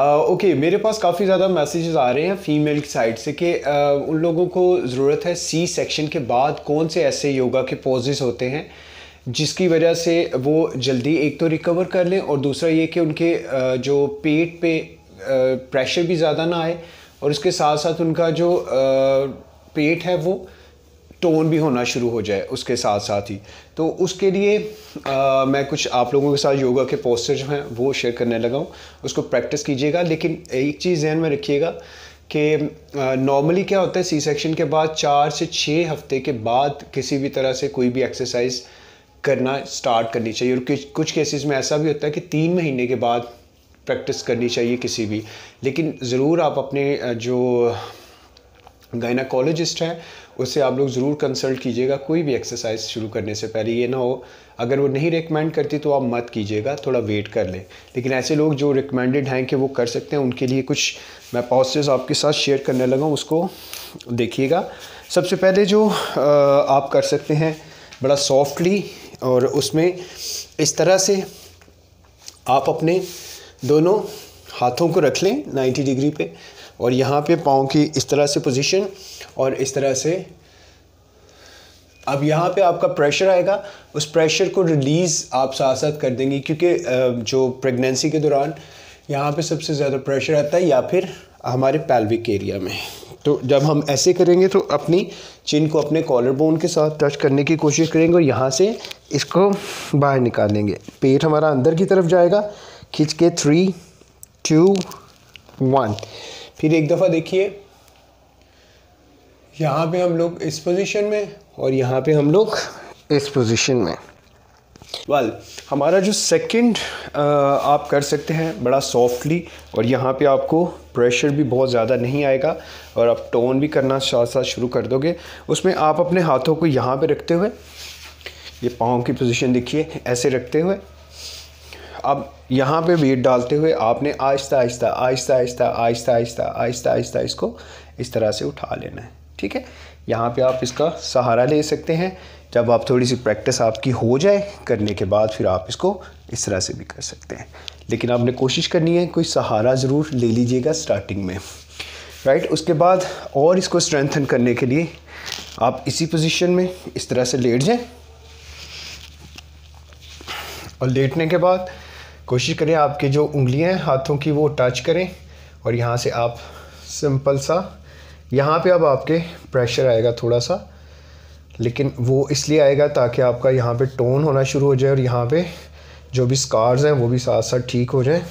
Okay, मेरे पास काफ़ी ज़्यादा मैसेजेस आ रहे हैं फीमेल की साइड से कि उन लोगों को ज़रूरत है सी सेक्शन के बाद कौन से ऐसे योगा के पोजेस होते हैं जिसकी वजह से वो जल्दी एक तो रिकवर कर लें, और दूसरा ये कि उनके जो पेट पे प्रेशर भी ज़्यादा ना आए, और उसके साथ साथ उनका जो पेट है वो टोन भी होना शुरू हो जाए उसके साथ साथ ही। तो उसके लिए मैं कुछ आप लोगों के साथ योगा के पोस्टर जो हैं वो शेयर करने लगा हूँ, उसको प्रैक्टिस कीजिएगा। लेकिन एक चीज़ ध्यान में रखिएगा कि नॉर्मली क्या होता है, सी सेक्शन के बाद 4 से 6 हफ्ते के बाद किसी भी तरह से कोई भी एक्सरसाइज करना स्टार्ट करनी चाहिए, और कुछ केसेस में ऐसा भी होता है कि 3 महीने के बाद प्रैक्टिस करनी चाहिए किसी भी। लेकिन ज़रूर आप अपने जो गायनाकोलॉजिस्ट हैं उससे आप लोग ज़रूर कंसल्ट कीजिएगा कोई भी एक्सरसाइज शुरू करने से पहले। ये ना हो अगर वो नहीं रिकमेंड करती तो आप मत कीजिएगा, थोड़ा वेट कर लें। लेकिन ऐसे लोग जो रिकमेंडेड हैं कि वो कर सकते हैं, उनके लिए कुछ मैं पोस्टर्स आपके साथ शेयर करने लगा हूँ, उसको देखिएगा। सबसे पहले जो आप कर सकते हैं बड़ा सॉफ्टली, और उसमें इस तरह से आप अपने दोनों हाथों को रख लें 90 डिग्री पे, और यहाँ पे पाँव की इस तरह से पोजीशन, और इस तरह से अब यहाँ पे आपका प्रेशर आएगा, उस प्रेशर को रिलीज़ आप साथ साथ कर देंगे, क्योंकि जो प्रेगनेंसी के दौरान यहाँ पे सबसे ज़्यादा प्रेशर आता है या फिर हमारे पैल्विक एरिया में। तो जब हम ऐसे करेंगे तो अपनी चिन को अपने कॉलर बोन के साथ टच करने की कोशिश करेंगे, और यहाँ से इसको बाहर निकालेंगे। पेट हमारा अंदर की तरफ जाएगा, खींच के 3, 2, 1। फिर एक दफ़ा देखिए, यहाँ पे हम लोग इस पोजीशन में, और यहाँ पे हम लोग इस पोजीशन में। हमारा जो सेकंड आप कर सकते हैं बड़ा सॉफ्टली, और यहाँ पे आपको प्रेशर भी बहुत ज़्यादा नहीं आएगा, और आप टोन भी करना साथ साथ शुरू कर दोगे। उसमें आप अपने हाथों को यहाँ पे रखते हुए, ये पाँव की पोजीशन देखिए, ऐसे रखते हुए अब यहाँ पे वेट डालते हुए आपने आहिस्ता आहिस्ता आहिस्ता आहिस्ता आहिस्ता आहिस्ता आहिस्ता आहिस्ता इसको इस तरह से उठा लेना है। ठीक है, यहाँ पे आप इसका सहारा ले सकते हैं। जब आप थोड़ी सी प्रैक्टिस आपकी हो जाए करने के बाद, फिर आप इसको इस तरह से भी कर सकते हैं। लेकिन आपने कोशिश करनी है कोई सहारा ज़रूर ले लीजिएगा स्टार्टिंग में, राइट। उसके बाद और इसको स्ट्रेंथन करने के लिए आप इसी पोजीशन में इस तरह से लेट जाएं, और लेटने के बाद कोशिश करें आपके जो उंगलियां हैं हाथों की वो टच करें, और यहाँ से आप सिंपल सा, यहाँ पे अब आपके प्रेशर आएगा थोड़ा सा, लेकिन वो इसलिए आएगा ताकि आपका यहाँ पे टोन होना शुरू हो जाए, और यहाँ पे जो भी स्कार्स हैं वो भी साथ साथ ठीक हो जाए।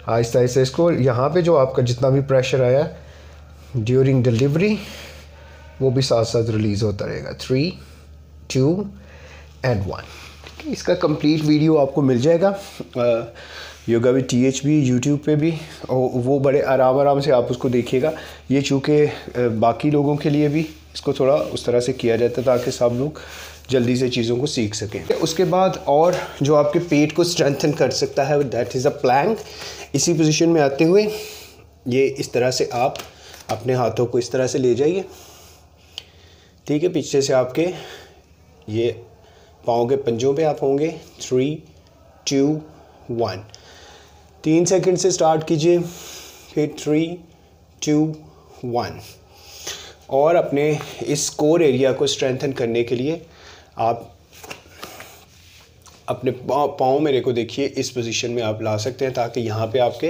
आहिस्ता आहिस्ता इसको, यहाँ पे जो आपका जितना भी प्रेशर आया ड्यूरिंग डिलीवरी वो भी साथ साथ रिलीज़ होता रहेगा। 3, 2 and 1। इसका कंप्लीट वीडियो आपको मिल जाएगा योगा विद THB यूट्यूब पे भी, और वो बड़े आराम से आप उसको देखिएगा। ये चूँकि बाकी लोगों के लिए भी इसको थोड़ा उस तरह से किया जाता है ताकि सब लोग जल्दी से चीज़ों को सीख सकें। उसके बाद और जो आपके पेट को स्ट्रेंथन कर सकता है दैट इज़ अ प्लैंक। इसी पोजीशन में आते हुए ये इस तरह से आप अपने हाथों को इस तरह से ले जाइए, ठीक है। पीछे से आपके ये पाँव के पंजों पे आप होंगे। 3, 2, 1। 3 सेकंड से स्टार्ट कीजिए, फिर 3, 2, 1। और अपने इस कोर एरिया को स्ट्रेंथन करने के लिए आप अपने पाँव मेरे को देखिए इस पोजीशन में आप ला सकते हैं ताकि यहाँ पे आपके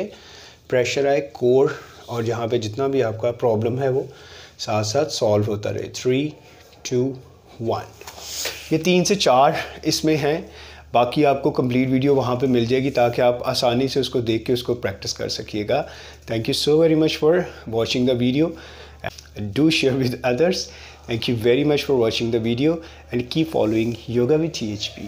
प्रेशर आए कोर, और जहाँ पे जितना भी आपका प्रॉब्लम है वो साथ साथ सॉल्व होता रहे। 3, 2, 1। ये 3 से 4 इसमें हैं। बाकी आपको कंप्लीट वीडियो वहाँ पे मिल जाएगी ताकि आप आसानी से उसको देख के उसको प्रैक्टिस कर सकिएगा। Thank you so very much for watching the video. Do share with others. Thank you very much for watching the video and keep following Yoga with THB.